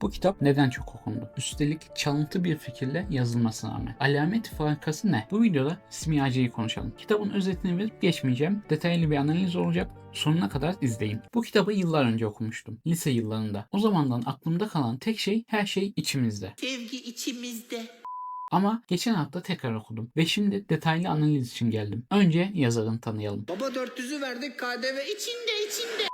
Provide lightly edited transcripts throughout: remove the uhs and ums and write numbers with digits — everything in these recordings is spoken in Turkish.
Bu kitap neden çok okundu? Üstelik çalıntı bir fikirle yazılmasına rağmen. Alamet farikası ne? Bu videoda simyacıyı konuşalım. Kitabın özetini verip geçmeyeceğim. Detaylı bir analiz olacak. Sonuna kadar izleyin. Bu kitabı yıllar önce okumuştum. Lise yıllarında. O zamandan aklımda kalan tek şey her şey içimizde. Sevgi içimizde. Ama geçen hafta tekrar okudum ve şimdi detaylı analiz için geldim. Önce yazarını tanıyalım. Baba 400'ü verdik KDV içinde.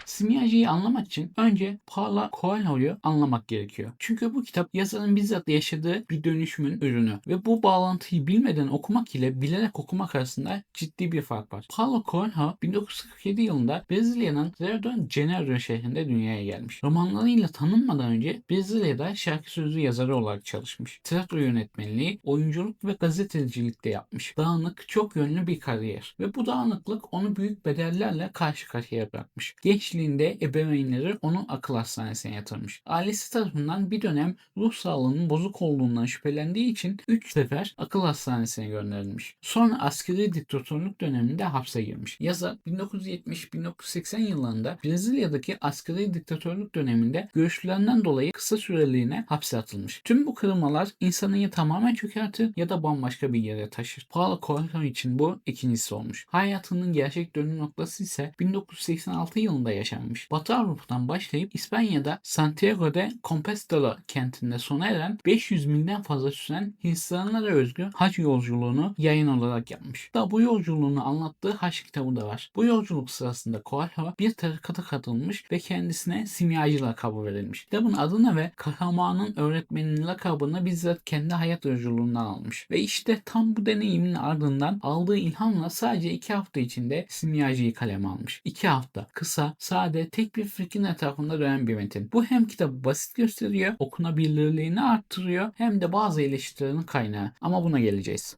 Simyacıyı anlamak için önce Paulo Coelho'yu anlamak gerekiyor. Çünkü bu kitap yazarın bizzat yaşadığı bir dönüşümün ürünü ve bu bağlantıyı bilmeden okumak ile bilerek okumak arasında ciddi bir fark var. Paulo Coelho 1947 yılında Brezilya'nın Rio de Janeiro şehrinde dünyaya gelmiş. Romanlarıyla tanınmadan önce Brezilya'da şarkı sözü yazarı olarak çalışmış. Tiyatro yönetmenliği, oyunculuk ve gazetecilik de yapmış. Dağınık, çok yönlü bir kariyer ve bu dağınıklık onu büyük bedellerle karşı karşıya bırakmış. Gençliğinde ebeveynleri onu akıl hastanesine yatırmış. Ailesi tarafından bir dönem ruh sağlığının bozuk olduğundan şüphelendiği için 3 sefer akıl hastanesine gönderilmiş. Sonra askeri diktatörlük döneminde hapse girmiş. Yazar 1970-1980 yıllarında Brezilya'daki askeri diktatörlük döneminde görüşlerinden dolayı kısa süreliğine hapse atılmış. Tüm bu kırılmalar insanı ya tamamen çökertir ya da bambaşka bir yere taşır. Paulo Coelho için bu ikincisi olmuş. Hayatının gerçek dönüm noktası ise 1986 yılında yaşanmış. Batı Avrupa'dan başlayıp İspanya'da Santiago de Compostela kentinde sona eren 500 milden fazla süren Hristiyanlara özgü hac yolculuğunu yayın olarak yapmış. Da bu yolculuğunu anlattığı hac kitabı da var. Bu yolculuk sırasında Coelho bir tarikata katılmış ve kendisine simyacı lakabı verilmiş. Kitabın adını ve kahramanın öğretmeninin lakabını bizzat kendi hayat yolculuğundan almış. Ve işte tam bu deneyimin ardından aldığı ilhamla sadece 2 hafta içinde simyacıyı kaleme almış. 2 hafta. Kısa, sade, tek bir fikrin etrafında dönen bir metin. Bu hem kitabı basit gösteriyor, okunabilirliğini arttırıyor hem de bazı eleştirilerin kaynağı. Ama buna geleceğiz.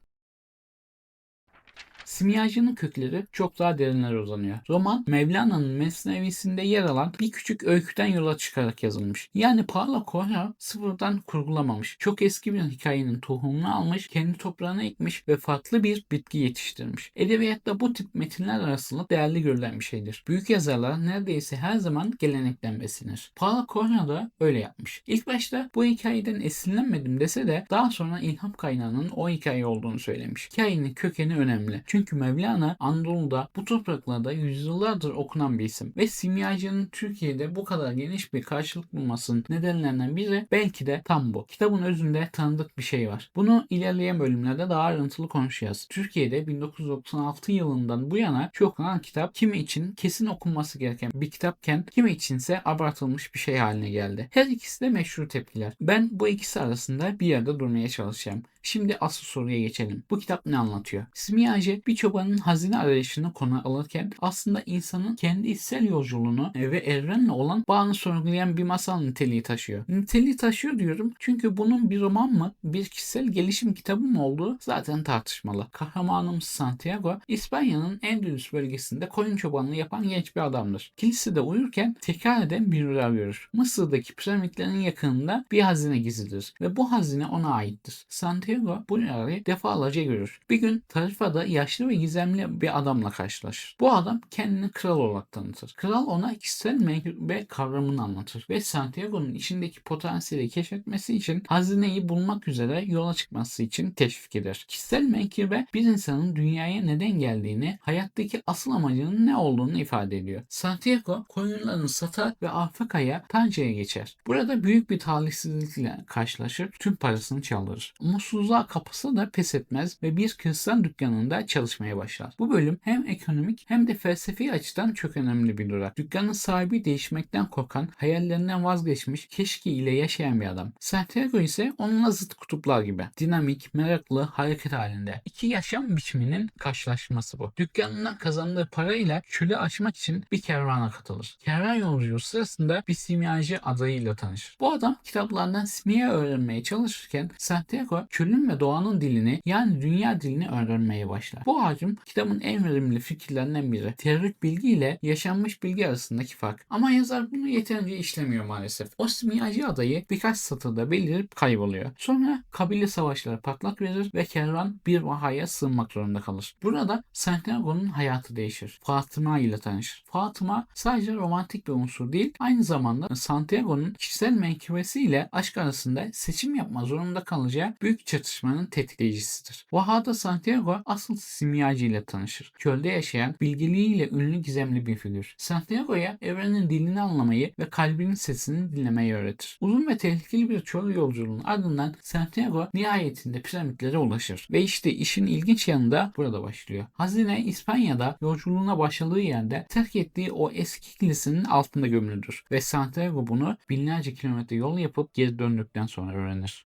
Simyacının kökleri çok daha derinlere uzanıyor. Roman, Mevlana'nın Mesnevisinde yer alan bir küçük öyküden yola çıkarak yazılmış. Yani Paulo Coelho sıfırdan kurgulamamış. Çok eski bir hikayenin tohumunu almış, kendi toprağına ekmiş ve farklı bir bitki yetiştirmiş. Edebiyatta bu tip metinler arasında değerli görülen bir şeydir. Büyük yazarlar neredeyse her zaman gelenekten beslenir. Paulo Coelho da öyle yapmış. İlk başta bu hikayeden esinlenmedim dese de daha sonra ilham kaynağının o hikaye olduğunu söylemiş. Hikayenin kökeni önemli. Çünkü Mevlana Anadolu'da bu topraklarda yüzyıllardır okunan bir isim ve simyacının Türkiye'de bu kadar geniş bir karşılık bulmasının nedenlerinden biri belki de tam bu. Kitabın özünde tanıdık bir şey var. Bunu ilerleyen bölümlerde daha ayrıntılı konuşacağız. Türkiye'de 1996 yılından bu yana çok okunan kitap kimi için kesin okunması gereken bir kitapken kimi içinse abartılmış bir şey haline geldi. Her ikisi de meşru tepkiler. Ben bu ikisi arasında bir yerde durmaya çalışacağım. Şimdi asıl soruya geçelim. Bu kitap ne anlatıyor? Simyacı bir çobanın hazine arayışını konu alırken aslında insanın kendi içsel yolculuğunu ve evrenle olan bağını sorgulayan bir masal niteliği taşıyor. Niteliği taşıyor diyorum çünkü bunun bir roman mı, bir kişisel gelişim kitabı mı olduğu zaten tartışmalı. Kahramanımız Santiago, İspanya'nın Endülüs bölgesinde koyun çobanlığı yapan genç bir adamdır. Kilisede uyurken tekrar eden bir rüya görür. Mısır'daki piramitlerin yakınında bir hazine gizlidir ve bu hazine ona aittir. Santiago bu rüyayı defalarca görür. Bir gün Tarifa'da yaşlı ve gizemli bir adamla karşılaşır. Bu adam kendini kral olarak tanıtır. Kral ona kişisel menkıbe kavramını anlatır ve Santiago'nun içindeki potansiyeli keşfetmesi için hazineyi bulmak üzere yola çıkması için teşvik eder. Kişisel menkıbe bir insanın dünyaya neden geldiğini, hayattaki asıl amacının ne olduğunu ifade ediyor. Santiago koyunlarını satar ve Afrika'ya Tanca'ya geçer. Burada büyük bir talihsizlikle karşılaşır, tüm parasını çaldırır. Umutsuzluğa kapısı da pes etmez ve bir kristal dükkanında çalışmaya başlar. Bu bölüm hem ekonomik hem de felsefi açıdan çok önemli bir durak. Dükkanın sahibi değişmekten korkan, hayallerinden vazgeçmiş, keşke ile yaşayan bir adam. Santiago ise onunla zıt kutuplar gibi. Dinamik, meraklı, hareket halinde. İki yaşam biçiminin karşılaşması bu. Dükkanından kazandığı parayla çölü aşmak için bir kervana katılır. Kervan yolculuğu sırasında bir simyacı adayıyla tanışır. Bu adam kitaplardan simya öğrenmeye çalışırken Santiago çölün ve doğanın dilini yani dünya dilini öğrenmeye başlar. Bu Bu hacim kitabın en verimli fikirlerinden biri. Teorik bilgi ile yaşanmış bilgi arasındaki fark. Ama yazar bunu yeterince işlemiyor maalesef. O simyacı adayı birkaç satırda belirip kayboluyor. Sonra kabile savaşları patlak verir ve kervan bir vahaya sığınmak zorunda kalır. Burada Santiago'nun hayatı değişir. Fatıma ile tanışır. Fatıma sadece romantik bir unsur değil, aynı zamanda Santiago'nun kişisel menkıbesiyle aşk arasında seçim yapma zorunda kalacağı büyük çatışmanın tetikleyicisidir. Vahada Santiago asıl simyacı ile tanışır. Çölde yaşayan, bilgiliğiyle ünlü gizemli bir figür. Santiago'ya evrenin dilini anlamayı ve kalbinin sesini dinlemeyi öğretir. Uzun ve tehlikeli bir çöl yolculuğunun ardından Santiago nihayetinde piramitlere ulaşır. Ve işte işin ilginç yanı da burada başlıyor. Hazine İspanya'da yolculuğuna başladığı yerde terk ettiği o eski kilisenin altında gömülüdür. Ve Santiago bunu binlerce kilometre yol yapıp geri döndükten sonra öğrenir.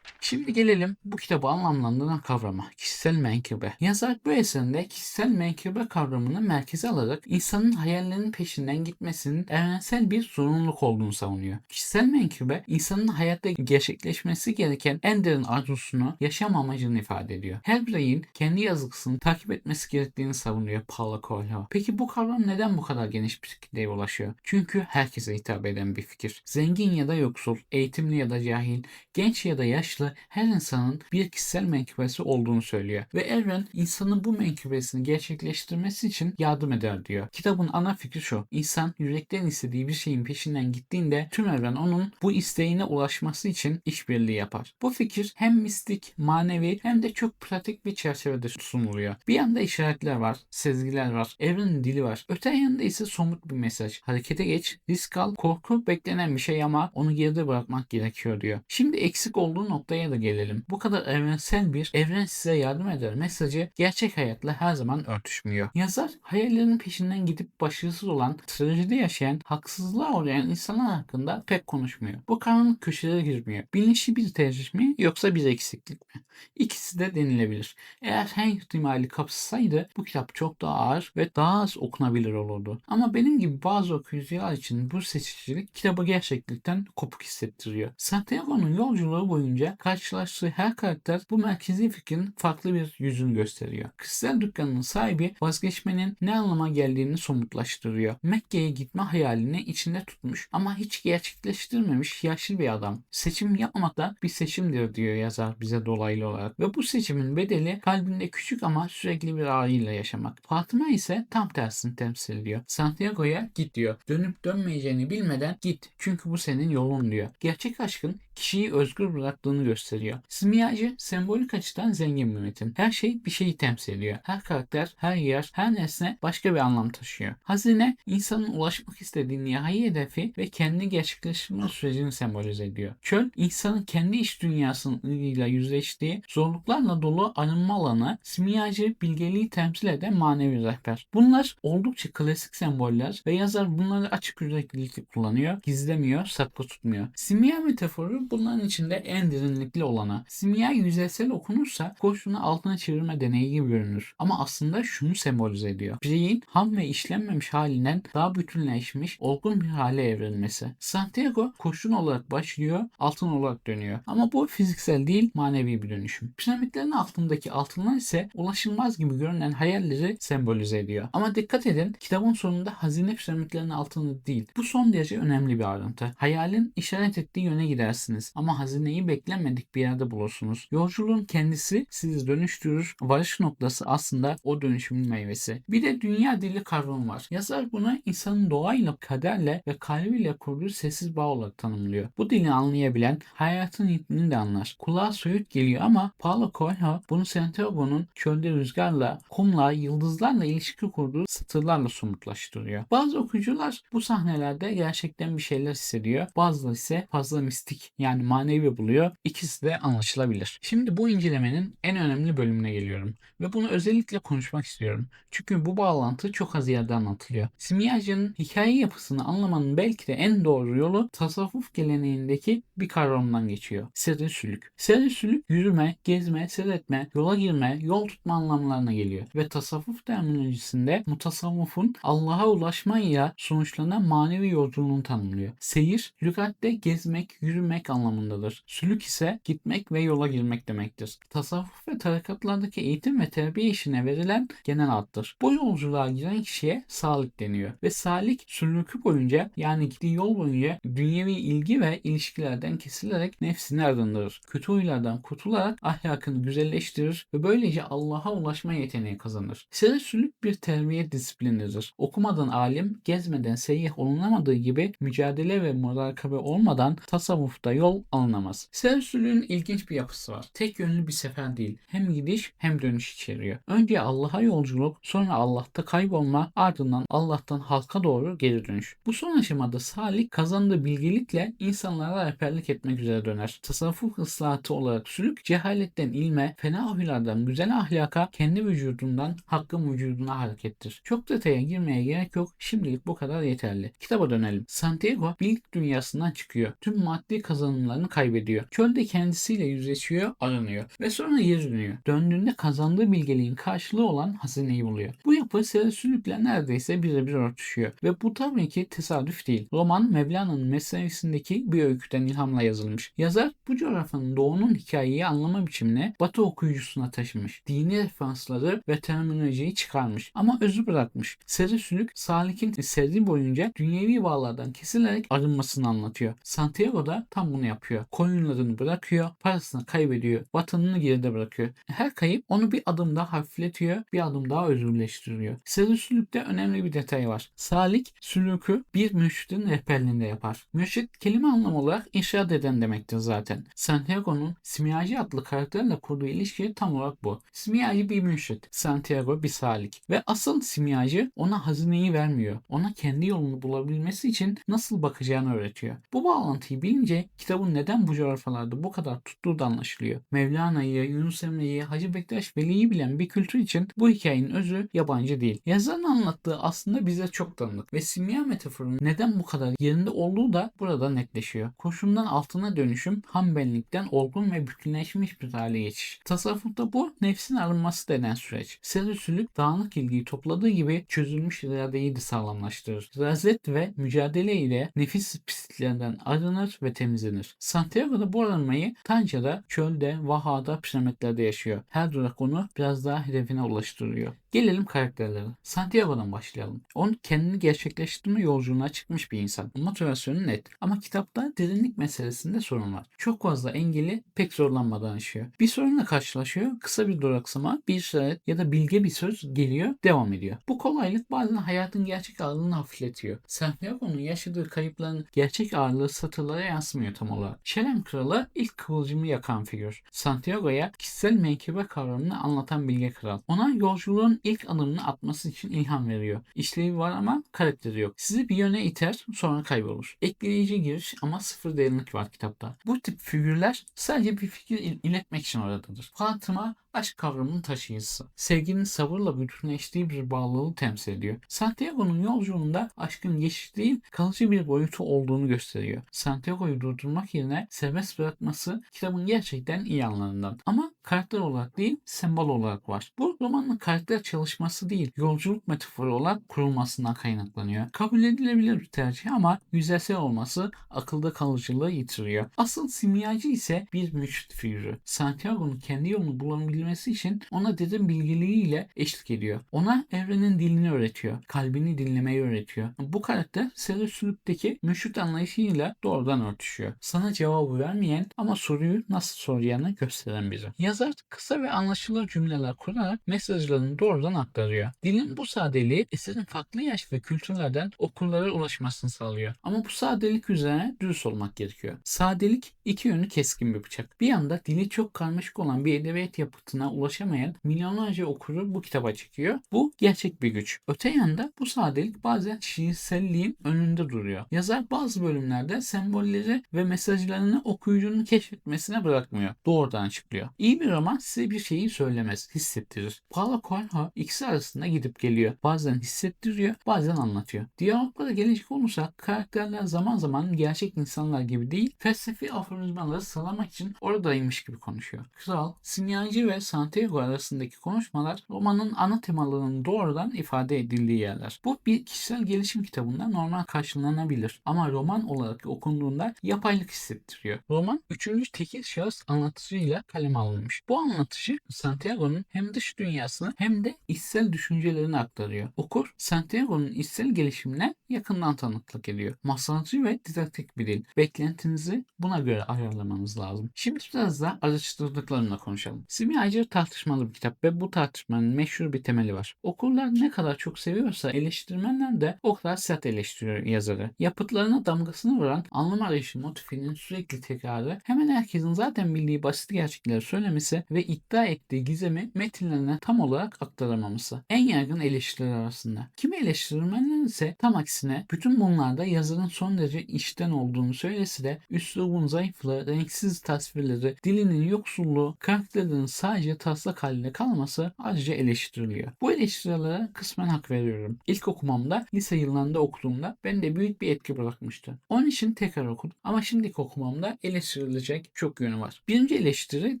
Şimdi gelelim bu kitabı anlamlandıran kavrama, kişisel menkıbe. Yazar bu eserinde kişisel menkıbe kavramını merkeze alarak insanın hayallerinin peşinden gitmesinin evrensel bir zorunluluk olduğunu savunuyor. Kişisel menkıbe, insanın hayatta gerçekleşmesi gereken en derin arzusunu, yaşam amacını ifade ediyor. Her bireyin kendi yazgısını takip etmesi gerektiğini savunuyor Paulo Coelho. Peki bu kavram neden bu kadar geniş bir kitleye ulaşıyor? Çünkü herkese hitap eden bir fikir. Zengin ya da yoksul, eğitimli ya da cahil, genç ya da yaşlı, her insanın bir kişisel menkıbesi olduğunu söylüyor ve evren insanın bu menkıbesini gerçekleştirmesi için yardım eder diyor. Kitabın ana fikri şu: İnsan yürekten istediği bir şeyin peşinden gittiğinde tüm evren onun bu isteğine ulaşması için işbirliği yapar. Bu fikir hem mistik, manevi hem de çok pratik bir çerçevede sunuluyor. Bir yanda işaretler var, sezgiler var, evrenin dili var. Öte yanda ise somut bir mesaj. Harekete geç, risk al, korku beklenen bir şey ama onu geride bırakmak gerekiyor diyor. Şimdi eksik olduğu noktaya da gelelim. Bu kadar evrensel bir evren size yardım eder mesajı gerçek hayatla her zaman örtüşmüyor. Yazar hayallerinin peşinden gidip başarısız olan, trajedi yaşayan, haksızlığa uğrayan insanlar hakkında pek konuşmuyor. Bu karanlık köşelere girmiyor. Bilinçli bir tercih mi yoksa bir eksiklik mi? İkisi de denilebilir. Eğer her ihtimali kapsasaydı bu kitap çok daha ağır ve daha az okunabilir olurdu. Ama benim gibi bazı okuyucular için bu seçicilik kitabı gerçeklikten kopuk hissettiriyor. Santiago'nun yolculuğu boyunca karşılaştığı her karakter bu merkezi fikrin farklı bir yüzünü gösteriyor. Kristal dükkanının sahibi vazgeçmenin ne anlama geldiğini somutlaştırıyor. Mekke'ye gitme hayalini içinde tutmuş ama hiç gerçekleştirmemiş yaşlı bir adam. Seçim yapmak da bir seçimdir diyor yazar bize dolaylı olarak. Ve bu seçimin bedeli kalbinde küçük ama sürekli bir ağrıyla yaşamak. Fatıma ise tam tersini temsil ediyor. Santiago'ya git diyor. Dönüp dönmeyeceğini bilmeden git. Çünkü bu senin yolun diyor. Gerçek aşkın kişiyi özgür bıraktığını gösteriyor. Simyacı sembolik açıdan zengin bir metin. Her şey bir şeyi temsil ediyor. Her karakter, her yer, her nesne başka bir anlam taşıyor. Hazine insanın ulaşmak istediği nihai hedefi ve kendi gerçekleştirme sürecini sembolize ediyor. Çöl insanın kendi iç dünyasıyla yüzleştiği zorluklarla dolu arınma alanı, simyacı bilgeliği temsil eden manevi rehber. Bunlar oldukça klasik semboller ve yazar bunları açık yüreklilikle kullanıyor, gizlemiyor, saklı tutmuyor. Simya metaforu bunların içinde en derinlikli olanı. Simya yüzeysel okunursa koşunu altına çevirme deneyi gibi görünür. Ama aslında şunu sembolize ediyor: bireyin ham ve işlenmemiş halinden daha bütünleşmiş, olgun bir hale evrilmesi. Santiago kurşun olarak başlıyor, altın olarak dönüyor. Ama bu fiziksel değil, manevi bir dönüşüm. Piramitlerin altındaki altınlar ise ulaşılmaz gibi görünen hayalleri sembolize ediyor. Ama dikkat edin, kitabın sonunda hazine piramitlerin altında değil. Bu son derece önemli bir ayrıntı. Hayalin işaret ettiği yöne gidersiniz ama hazineyi beklenmedik bir yerde bulursunuz. Yolculuğun kendisi sizi dönüştürür. Varış noktası aslında o dönüşümün meyvesi. Bir de dünya dili kavramı var. Yazar bunu insanın doğayla, kaderle ve kalbiyle kurduğu sessiz bağ olarak tanımlıyor. Bu dili anlayabilen hayatın ritmini de anlar. Kulağa soyut geliyor ama Paulo Coelho bunu Santiago'nun çölde rüzgarla, kumla, yıldızlarla ilişki kurduğu satırlarla somutlaştırıyor. Bazı okuyucular bu sahnelerde gerçekten bir şeyler hissediyor. Bazıları ise fazla mistik yani manevi buluyor. İkisi de anlaşılabilir. Şimdi bu incelemenin en önemli bölümüne geliyorum ve bunu özellikle konuşmak istiyorum. Çünkü bu bağlantı çok az yerde anlatılıyor. Simyacı'nın hikaye yapısını anlamanın belki de en doğru yolu tasavvuf geleneğindeki bir kavramdan geçiyor: serisülük. Serisülük yürüme, gezme, seyretme, yola girme, yol tutma anlamlarına geliyor ve tasavvuf terminolojisinde mutasavvufun Allah'a ulaşmayla sonuçlanan manevi yolculuğunu tanımlıyor. Seyir, lügatte gezmek, yürümek, gitmek anlamındadır. Sülük ise gitmek ve yola girmek demektir. Tasavvuf ve tarikatlardaki eğitim ve terbiye işine verilen genel addır. Bu yolculuğa giren kişiye salik deniyor ve salik sülükü boyunca, yani gittiği yol boyunca dünyevi ilgi ve ilişkilerden kesilerek nefsini arındırır. Kötü huylardan kurtularak ahlakını güzelleştirir ve böylece Allah'a ulaşma yeteneği kazanır. Selefsülük bir terbiye disiplinidir. Okumadan alim, gezmeden seyyih olunamadığı gibi mücadele ve murakabe olmadan tasavvufta yol alınamaz. Selefsülüğün ilginç bir yapısı var. Tek yönlü bir sefer değil. Hem gidiş hem dönüş içeriyor. Önce Allah'a yolculuk, sonra Allah'ta kaybolma, ardından Allah'tan halka doğru geri dönüş. Bu son aşamada salik kazandığı bilgelikle insanlara rehberlik etmek üzere döner. Tasavvuf ıslahatı olarak sülük, cehaletten ilme, fena huylardan güzel ahlaka, kendi vücudundan hakkın vücuduna harekettir. Çok detaya girmeye gerek yok. Şimdilik bu kadar yeterli. Kitaba dönelim. Santiago bilgi dünyasından çıkıyor. Tüm maddi kazanımlarını kaybediyor. Çölde kendisiyle yüzleşiyor, aranıyor ve sonra geri dönüyor. Döndüğünde kazandığı bilgeliğin karşılığı olan hazineyi buluyor. Bu yapı selefsülükle neredeyse birebir örtüşüyor ve bu tabii ki tesadüf değil. Roman Mevlana'nın Mesnevisindeki bir öyküden ilhamla yazılmış. Yazar bu coğrafyanın doğunun hikayeyi anlama biçimine Batı okuyucusuna taşımış. Dini referansları ve terminolojiyi çıkarmış ama özü bırakmış. Selefsülük Salik'in serüveni boyunca dünyevi bağlardan kesilerek arınmasını anlatıyor. Santiago da tam bunu yapıyor. Koyunlarını bırakıyor, parasını kaybediyor, vatanını geride bırakıyor. Her kayıp onu bir adım daha hafifletiyor, bir adım daha özgürleştiriyor. Selefsülükte önemli bir detay var. Salik sülükü bir mürşidin rehberliğinde yapar. Mürşid kelime anlamı olarak irşad eden demektir zaten. Santiago'nun Simyacı adlı karakterle kurduğu ilişki tam olarak bu. Simyacı bir mürşid, Santiago bir salik ve asıl simyacı ona hazineyi vermiyor. Ona kendi yolunu bulabilmesi için nasıl bakacağını öğretiyor. Bu bağlantıyı bilince kitabın neden bu coğrafyalarda bu kadar tuttuğu da anlaşılıyor. Mevlana'yı, Yunus Emre'yi, Hacı Bektaş Veli'yi bilen bir kültür için bu hikayenin özü yabancı değil. Yazarın anlattığı aslında bize çok tanıdık ve simya metaforunun neden bu kadar yerinde olduğu da burada netleşiyor. Koşumdan altına dönüşüm, ham benlikten olgun ve bütünleşmiş bir hale geçiş. Tasavvufta bu nefsin arınması denen süreç. Selefsülük dağınık ilgiyi topladığı gibi çözülmüş iradeyi de sağlamlaştırır. Razet ve mücadele ile nefis pisliklerinden arınır ve temizlenir. Santiago da bu arınmayı Tanca'da, çölde, Vaha'da, piramitlerde yaşıyor. Her durak onu biraz daha hedefine ulaştırıyor. Gelelim karakterlere. Santiago'dan başlayalım. Onun kendini gerçekleştirme yolculuğuna çıkmış bir insan. Motivasyonu net. Ama kitapta derinlik meselesinde sorun var. Çok fazla engeli pek zorlanmadan aşıyor. Bir sorunla karşılaşıyor. Kısa bir duraksama, bir işaret ya da bilge bir söz geliyor, devam ediyor. Bu kolaylık bazen hayatın gerçek ağırlığını hafifletiyor. Santiago'nun yaşadığı kayıpların gerçek ağırlığı satırlara yansımıyor tam olarak. Şelem Kralı ilk kıvılcımı yakan figür. Santiago'ya kişisel menkıbe kavramını anlatan bilge kral. Ona yolculuğun ilk adımını atması için ilham veriyor. İşlevi var ama karakteri yok. Sizi bir yöne iter, sonra kaybolur. Etkileyici giriş ama sıfır derinlik var kitapta. Bu tip figürler sadece bir fikir iletmek için oradadır. Fatıma aşk kavramının taşıyıcısı. Sevginin sabırla bütünleştiği bir bağlılığı temsil ediyor. Santiago'nun yolculuğunda aşkın geçiş değil, kalıcı bir boyutu olduğunu gösteriyor. Santiago'yu durdurmak yerine serbest bırakması kitabın gerçekten iyi yanlarından. Ama karakter olarak değil, sembol olarak var. Bu romanın karakter çalışması değil, yolculuk metaforu olarak kurulmasından kaynaklanıyor. Kabul edilebilir bir tercih ama yüzeysel olması akılda kalıcılığı yitiriyor. Asıl simyacı ise bir mürşit figürü. Santiago'nun kendi yolunu bulabilmesi için ona derin bilgiliğiyle eşlik ediyor. Ona evrenin dilini öğretiyor. Kalbini dinlemeyi öğretiyor. Bu karakter Selefsülük'teki mürşit anlayışıyla doğrudan örtüşüyor. Sana cevabı vermeyen ama soruyu nasıl soracağını gösteren biri. Yazar kısa ve anlaşılır cümleler kurarak mesajlarını doğrudan aktarıyor. Dilin bu sadeliği eserin farklı yaş ve kültürlerden okurlara ulaşmasını sağlıyor. Ama bu sadelik üzerine dürüst olmak gerekiyor. Sadelik iki yönü keskin bir bıçak. Bir yanda dili çok karmaşık olan bir edebiyat yapıtına ulaşamayan milyonlarca okuru bu kitaba çekiyor. Bu gerçek bir güç. Öte yanda bu sadelik bazen şiirselliğin önünde duruyor. Yazar bazı bölümlerde sembolleri ve mesajlarını okuyucunun keşfetmesine bırakmıyor. Doğrudan açıklıyor. İyi bir roman size bir şeyi söylemez, hissettirir. Paulo Coelho ikisi arasında gidip geliyor. Bazen hissettiriyor, bazen anlatıyor. Diyaloglara gelecek olursak karakterler zaman zaman gerçek insanlar gibi değil, felsefi aforizmaları sıralamak için oradaymış gibi konuşuyor. Kral, simyacı ve ve Santiago arasındaki konuşmalar romanın ana temalarının doğrudan ifade edildiği yerler. Bu bir kişisel gelişim kitabında normal karşılanabilir ama roman olarak okunduğunda yapaylık hissettiriyor. Roman 3. tekil şahıs anlatıcıyla kaleme alınmış. Bu anlatıcı Santiago'nun hem dış dünyasını hem de içsel düşüncelerini aktarıyor. Okur Santiago'nun içsel gelişimine yakından tanıklık ediyor. Masalcı ve didaktik bir dil. Beklentinizi buna göre ayarlamanız lazım. Şimdi biraz da araştırdıklarımla konuşalım. Simyacı tartışmalı bir kitap ve bu tartışmanın meşhur bir temeli var. Okurlar ne kadar çok seviyorsa eleştirmenler de o kadar sert eleştiriyor yazarı. Yapıtlarına damgasını vuran anlam arayışı motifinin sürekli tekrarı, hemen herkesin zaten bildiği basit gerçekleri söylemesi ve iddia ettiği gizemi metinlerine tam olarak aktaramaması. En yaygın eleştiriler arasında. Kimi eleştirmenler ise tam aksine bütün bunlarda yazarın son derece içten olduğunu söylese de üslubun zayıflığı, renksiz tasvirleri, dilinin yoksulluğu, karakterlerin sadece taslak halinde kalması acıca eleştiriliyor. Bu eleştirilere kısmen hak veriyorum. İlk okumamda, lise yıllarında okuduğumda bende büyük bir etki bırakmıştı. Onun için tekrar okudum ama şimdiki okumamda eleştirilecek çok yönü var. Birinci eleştiri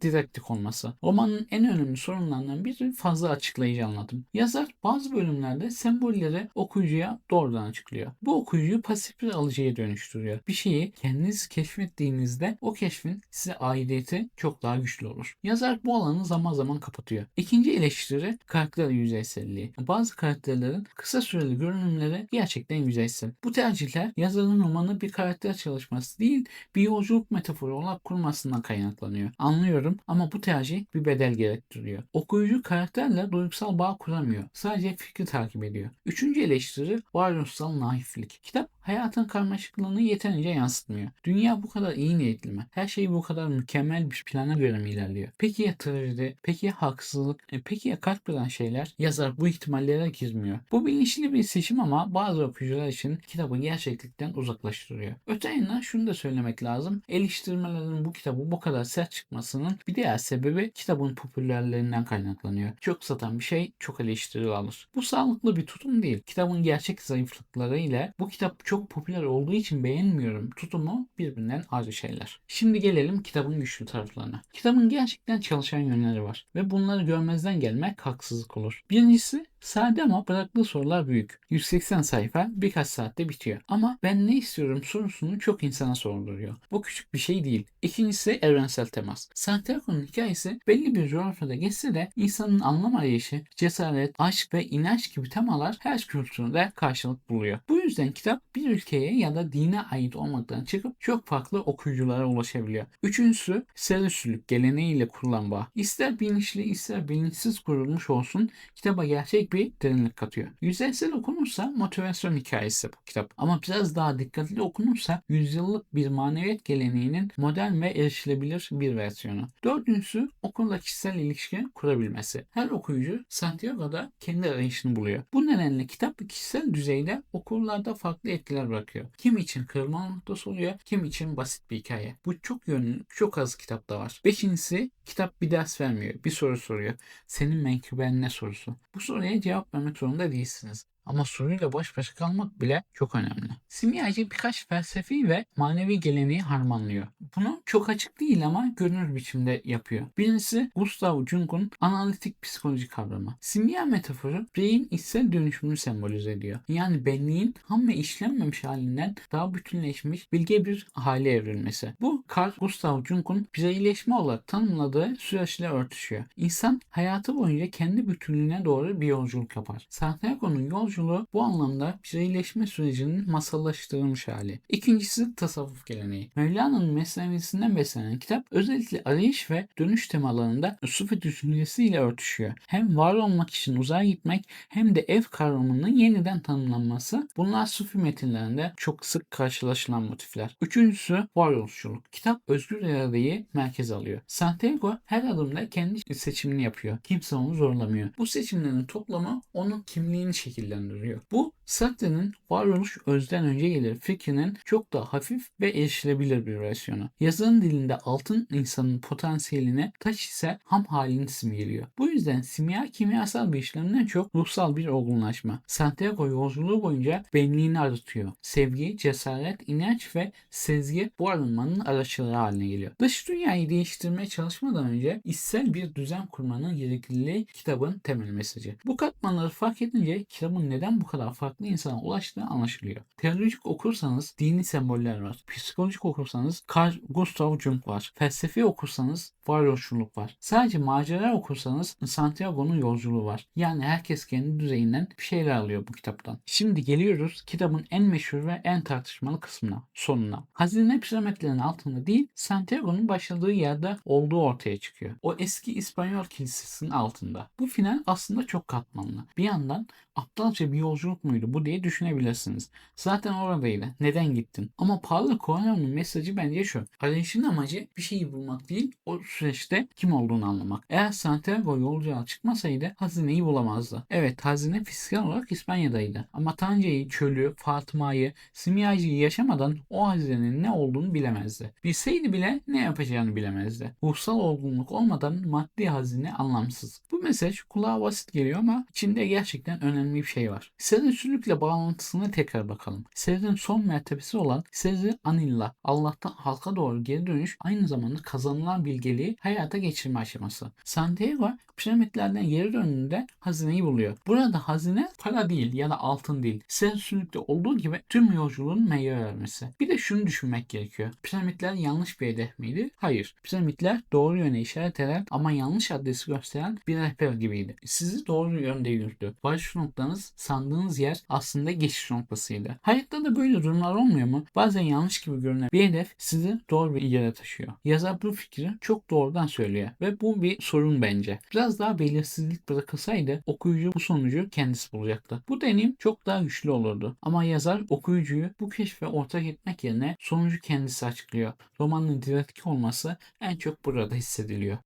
didaktik olması. Romanın en önemli sorunlarından biri fazla açıklayıcı anlatım. Yazar bazı bölümlerde sembolleri okuyucuya doğrudan açıklıyor. Bu okuyucuyu pasif bir alıcıya dönüştürüyor. Bir şeyi kendiniz keşfettiğinizde o keşfin size aidiyeti çok daha güçlü olur. Yazar bu alanı zaman zaman kapatıyor. İkinci eleştiri karakter yüzeyselliği. Bazı karakterlerin kısa süreli görünümleri gerçekten yüzeysel. Bu tercihler yazarın romanı bir karakter çalışması değil, bir yolculuk metaforu olarak kurmasından kaynaklanıyor. Anlıyorum ama bu tercih bir bedel gerektiriyor. Okuyucu karakterle duygusal bağ kuramıyor. Sadece fikri takip ediyor. Üçüncü eleştiri varoluşsal naiflik. Kitap hayatın karmaşıklığını yeterince yansıtmıyor. Dünya bu kadar iyi niyetli mi? Her şey bu kadar mükemmel bir plana göre mi ilerliyor? Peki ya trajedi? Peki ya haksızlık? Peki ya kalp kıran şeyler? Yazar bu ihtimallere girmiyor. Bu bilinçli bir seçim ama bazı okuyucular için kitabı gerçeklikten uzaklaştırıyor. Öte yandan şunu da söylemek lazım. Eleştirmelerin bu kitabı bu kadar sert çıkmasının bir diğer sebebi kitabın popülerlerinden kaynaklanıyor. Çok satan bir şey çok eleştiri alır. Bu sağlıklı bir tutum değil. Kitabın gerçek zayıflıkları ile bu kitap çok popüler olduğu için beğenmiyorum tutumu birbirinden ayrı şeyler. Şimdi gelelim kitabın güçlü taraflarına. Kitabın gerçekten çalışan yönleri var ve bunları görmezden gelmek haksızlık olur. Birincisi sade ama bıraktığı sorular büyük. 180 sayfa birkaç saatte bitiyor. Ama ben ne istiyorum sorusunu çok insana sorduruyor. Bu küçük bir şey değil. İkincisi evrensel temas. Santiago'nun hikayesi belli bir coğrafyada geçse de insanın anlam arayışı, cesaret, aşk ve inanç gibi temalar her kültürde karşılık buluyor. Bu yüzden kitap bir ülkeye ya da dine ait olmaktan çıkıp çok farklı okuyuculara ulaşabiliyor. Üçüncüsü serüsülük geleneğiyle kurulan bağ. İster bilinçli ister bilinçsiz kurulmuş olsun kitaba gerçek bir derinlik katıyor. Yüzeysel okunursa motivasyon hikayesi bu kitap. Ama biraz daha dikkatli okunursa yüzyıllık bir maneviyat geleneğinin modern ve erişilebilir bir versiyonu. Dördüncüsü okurla kişisel ilişki kurabilmesi. Her okuyucu Santiago'da kendi arayışını buluyor. Bu nedenle kitap kişisel düzeyde okurlarda farklı etkiler bırakıyor. Kim için kırılma noktası oluyor, kim için basit bir hikaye. Bu çok yönlü, çok az kitapta var. Beşincisi kitap bir ders vermiyor, bir soru soruyor. Senin menkıben ne sorusu? Bu soruya cevap vermek zorunda değilsiniz. Ama soruyla baş başa kalmak bile çok önemli. Simyacı birkaç felsefi ve manevi geleneği harmanlıyor. Bunu çok açık değil ama görünür biçimde yapıyor. Birincisi Gustav Jung'un analitik psikoloji kavramı. Simya metaforu bireyin içsel dönüşümünü sembolize ediyor. Yani benliğin ham ve işlenmemiş halinden daha bütünleşmiş bilge bir hale evrilmesi. Bu Carl Gustav Jung'un bireyleşme olarak tanımladığı süreçle örtüşüyor. İnsan hayatı boyunca kendi bütünlüğüne doğru bir yolculuk yapar. Santiago'nun yolculuğu bu anlamda bireyleşme sürecinin masallaştırılmış hali. İkincisi tasavvuf geleneği. Mevlana'nın mesnevisinden beslenen kitap özellikle arayış ve dönüş temalarında Sufi düşüncesiyle örtüşüyor. Hem var olmak için uzaya gitmek hem de ev kavramının yeniden tanımlanması bunlar Sufi metinlerinde çok sık karşılaşılan motifler. Üçüncüsü varoluşçuluk. Kitap özgür iradeyi merkeze alıyor. Santiago her adımda kendi seçimini yapıyor. Kimse onu zorlamıyor. Bu seçimlerin toplamı onun kimliğini şekillendiriyor. seslendiriyor. Bu Sartre'nin varoluş özden önce gelir fikrinin çok daha hafif ve erişilebilir bir versiyonu. Yazarın dilinde altın insanın potansiyeline, taş ise ham halini simgeliyor. Bu yüzden simya kimyasal bir işlemden çok ruhsal bir olgunlaşma. Santiago yolculuğu boyunca benliğini arıtıyor. Sevgi, cesaret, inanç ve sezgi bu arınmanın araçları haline geliyor. Dış dünyayı değiştirmeye çalışmadan önce içsel bir düzen kurmanın gerekliliği kitabın temel mesajı. Bu katmanları fark edince kitabın neden bu kadar farklı insana ulaştığı anlaşılıyor. Teolojik okursanız dini semboller var. Psikolojik okursanız Carl Gustav Jung var. Felsefi okursanız varoluşçuluk var. Sadece macera okursanız Santiago'nun yolculuğu var. Yani herkes kendi düzeyinden bir şeyler alıyor bu kitaptan. Şimdi geliyoruz kitabın en meşhur ve en tartışmalı kısmına, sonuna. Hazine piramitlerin altında değil, Santiago'nun başladığı yerde olduğu ortaya çıkıyor. O eski İspanyol kilisesinin altında. Bu final aslında çok katmanlı. Bir yandan aptalca bir yolculuk muydu bu diye düşünebilirsiniz. Zaten oradaydı. Neden gittin? Ama Paulo Coelho'nun mesajı bence şu. Arayışın amacı bir şeyi bulmak değil, o süreçte kim olduğunu anlamak. Eğer Santiago yolculuğa çıkmasaydı hazineyi bulamazdı. Evet, hazine fiziksel olarak İspanya'daydı. Ama Tanca'yı, çölü, Fatıma'yı, simyacıyı yaşamadan o hazinenin ne olduğunu bilemezdi. Bilseydi bile ne yapacağını bilemezdi. Ruhsal olgunluk olmadan maddi hazine anlamsız. Bu mesaj kulağa basit geliyor ama içinde gerçekten önemli bir şey var. Sezgisizlikle bağlantısına tekrar bakalım. Sezin son mertebesi olan Sezi Anilla, Allah'tan halka doğru geri dönüş, aynı zamanda kazanılan bilgeliği hayata geçirme aşaması. Santiago piramitlerden geri döndüğünde hazineyi buluyor. Burada hazine para değil ya da altın değil. Sezgisizlikte olduğu gibi tüm yolculuğun meyve vermesi. Bir de şunu düşünmek gerekiyor. Piramitler yanlış bir hedef miydi? Hayır. Piramitler doğru yöne işaret eden ama yanlış adresi gösteren bir rehber gibiydi. Sizi doğru yönde yürüdü. Varış noktanız, sandığınız yer aslında geçiş noktasıydı. Hayatta da böyle durumlar olmuyor mu? Bazen yanlış gibi görünen bir hedef sizi doğru bir yere taşıyor. Yazar bu fikri çok doğrudan söylüyor ve bu bir sorun bence. Biraz daha belirsizlik bırakılsaydı okuyucu bu sonucu kendisi bulacaktı. Bu deneyim çok daha güçlü olurdu. Ama yazar okuyucuyu bu keşfe ortak etmek yerine sonucu kendisi açıklıyor. Romanın didatik olması en çok burada hissediliyor.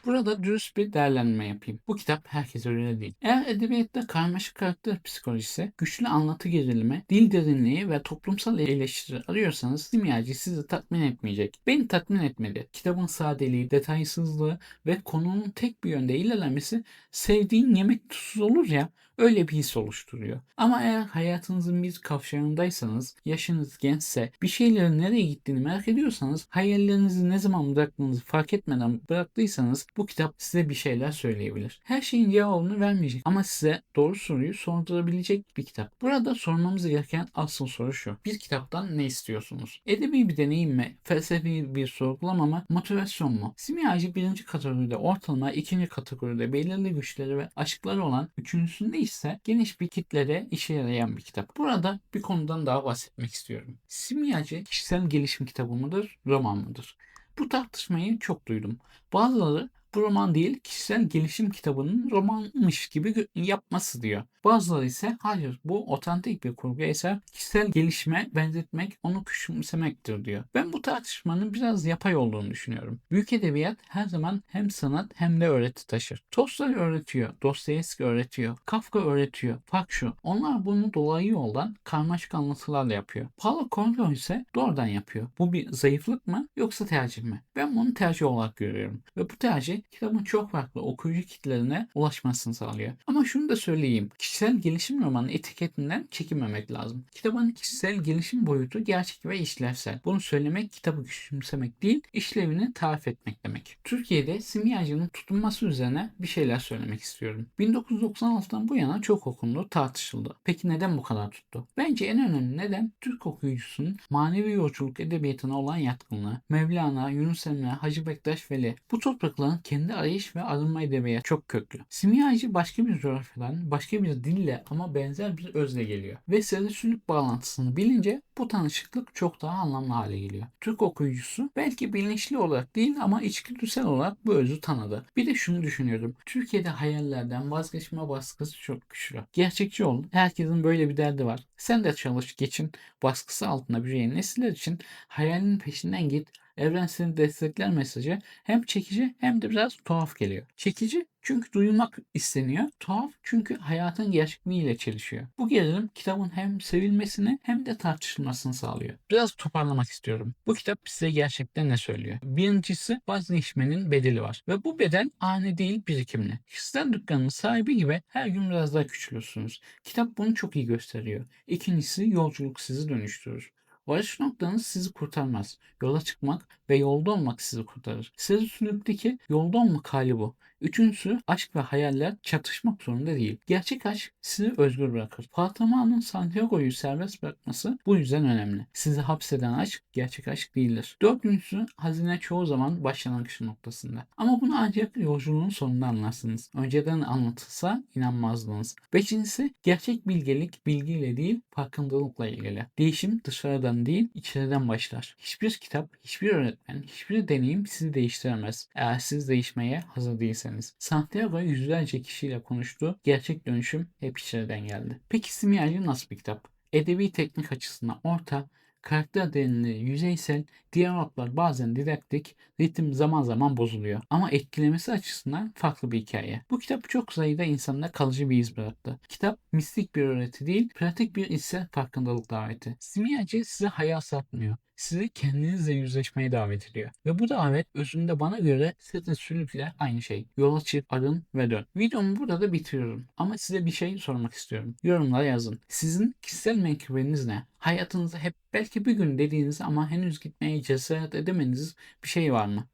Burada dürüst bir değerlendirme yapayım. Bu kitap herkese öyle değil. Eğer edebiyatta karmaşık karakter psikolojisi, güçlü anlatı gerilimi, dil derinliği ve toplumsal eleştiri arıyorsanız Simyacı sizi tatmin etmeyecek. Beni tatmin etmedi. Kitabın sadeliği, detaysızlığı ve konunun tek bir yönde ilerlemesi sevdiğin yemek tuzsuz olur ya, öyle bir his oluşturuyor. Ama eğer hayatınızın bir kavşağındaysanız, yaşınız gençse, bir şeylerin nereye gittiğini merak ediyorsanız, hayallerinizi ne zaman bıraktığınızı fark etmeden bıraktıysanız bu kitap size bir şeyler söyleyebilir. Her şeyin cevabını vermeyecek ama size doğru soruyu sordurabilecek bir kitap. Burada sormamız gereken asıl soru şu. Bir kitaptan ne istiyorsunuz? Edebi bir deneyim mi? Felsefi bir sorgulama mı? Motivasyon mu? Simyacı birinci kategoride ortalama, ikinci kategoride belirli güçleri ve aşkları olan, üçüncüsünde ise geniş bir kitlede işe yarayan bir kitap. Burada bir konudan daha bahsetmek istiyorum. Simyacı kişisel gelişim kitabı mıdır, roman mıdır? Bu tartışmayı çok duydum. Bazıları bu roman değil kişisel gelişim kitabının romanmış gibi yapması diyor. Bazıları ise hayır bu otantik bir kurgu eser, kişisel gelişime benzetmek onu küçümsemektir diyor. Ben bu tartışmanın biraz yapay olduğunu düşünüyorum. Büyük edebiyat her zaman hem sanat hem de öğreti taşır. Tolstoy öğretiyor, Dostoyevski öğretiyor, Kafka öğretiyor. Fark şu, onlar bunu dolaylı yoldan karmaşık anlatılarla yapıyor. Paulo Coelho ise doğrudan yapıyor. Bu bir zayıflık mı yoksa tercih mi? Ben bunu tercih olarak görüyorum. Ve bu tercih kitabın çok farklı okuyucu kitlelerine ulaşmasını sağlıyor. Ama şunu da söyleyeyim. Kişisel gelişim romanı etiketinden çekinmemek lazım. Kitabın kişisel gelişim boyutu gerçek ve işlevsel. Bunu söylemek kitabı küçümsemek değil, işlevini tarif etmek demek. Türkiye'de simyacının tutunması üzerine bir şeyler söylemek istiyorum. 1996'dan bu yana çok okundu, tartışıldı. Peki neden bu kadar tuttu? Bence en önemli neden Türk okuyucusunun manevi yolculuk edebiyatına olan yatkınlığı. Mevlana, Yunus Emre, Hacı Bektaş Veli bu toprakların kendi arayış ve arınma edebiyatı çok köklü. Simyacı başka bir coğrafyadan, başka bir dille ama benzer bir özle geliyor. Ve sözlük bağlantısını bilince bu tanışıklık çok daha anlamlı hale geliyor. Türk okuyucusu belki bilinçli olarak değil ama içgüdüsel olarak bu özü tanıdı. Bir de şunu düşünüyorum. Türkiye'de hayallerden vazgeçme baskısı çok güçlü. Gerçekçi olun. Herkesin böyle bir derdi var. Sen de çalış, geçin. Baskısı altında büyüyen nesiller için hayalinin peşinden git Evren seni destekler mesajı hem çekici hem de biraz tuhaf geliyor. Çekici çünkü duyulmak isteniyor. Tuhaf çünkü hayatın gerçekliğiyle çelişiyor. Bu gerilim kitabın hem sevilmesini hem de tartışılmasını sağlıyor. Biraz toparlamak istiyorum. Bu kitap size gerçekten ne söylüyor? Birincisi, vazgeçmenin bedeli var. Ve bu bedel ani değil, birikimli. Kişisel dükkanın sahibi gibi her gün biraz daha küçülürsünüz. Kitap bunu çok iyi gösteriyor. İkincisi, yolculuk sizi dönüştürür. Varış noktanız sizi kurtarmaz. Yola çıkmak ve yolda olmak sizi kurtarır. Sezgi Sülük'teki yolda olmak hali bu. Üçüncüsü, aşk ve hayaller çatışmak zorunda değil. Gerçek aşk sizi özgür bırakır. Fatıma'nın Santiago'yu serbest bırakması bu yüzden önemli. Sizi hapseden aşk gerçek aşk değildir. Dördüncüsü, hazine çoğu zaman başlangıç noktasında. Ama bunu ancak yolculuğun sonunda anlarsınız. Önceden anlatılsa inanmazdınız. Beşincisi, gerçek bilgelik bilgiyle değil farkındalıkla ilgili. Değişim dışarıdan değil içeriden başlar. Hiçbir kitap, hiçbir öğretmen, hiçbir deneyim sizi değiştiremez. Eğer siz değişmeye hazır değilseniz. Santiago yüzlerce kişiyle konuştu. Gerçek dönüşüm hep içeriden geldi. Peki Simyacı nasıl bir kitap? Edebi teknik açısından orta, karakter derinliği yüzeysel, diyaloglar bazen didaktik, ritim zaman zaman bozuluyor. Ama etkilemesi açısından farklı bir hikaye. Bu kitap çok sayıda insanda kalıcı bir iz bıraktı. Kitap mistik bir öğreti değil, pratik bir içsel farkındalık daveti. Simyacı size hayal satmıyor. Sizi kendinizle yüzleşmeye davet ediyor. Ve bu davet özünde bana göre Sırtın Sülük'le aynı şey. Yola çık, arın ve dön. Videomu burada da bitiriyorum. Ama size bir şey sormak istiyorum. Yorumlara yazın. Sizin kişisel menkıbeniz ne? Hayatınızda hep belki bir gün dediğiniz ama henüz gitmeye cesaret edemediğiniz bir şey var mı?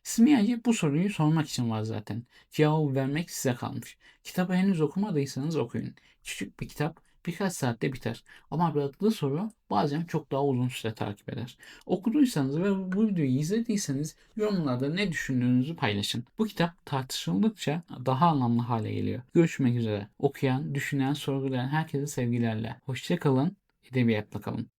Simyacı bu soruyu sormak için var zaten. Cevabı vermek size kalmış. Kitabı henüz okumadıysanız okuyun. Küçük bir kitap birkaç saatte biter. Ama bıraktığı soru bazen çok daha uzun süre takip eder. Okuduysanız ve bu videoyu izlediyseniz yorumlarda ne düşündüğünüzü paylaşın. Bu kitap tartışıldıkça daha anlamlı hale geliyor. Görüşmek üzere. Okuyan, düşünen, sorgulayan herkese sevgilerle. Hoşça kalın, edebiyatla kalın.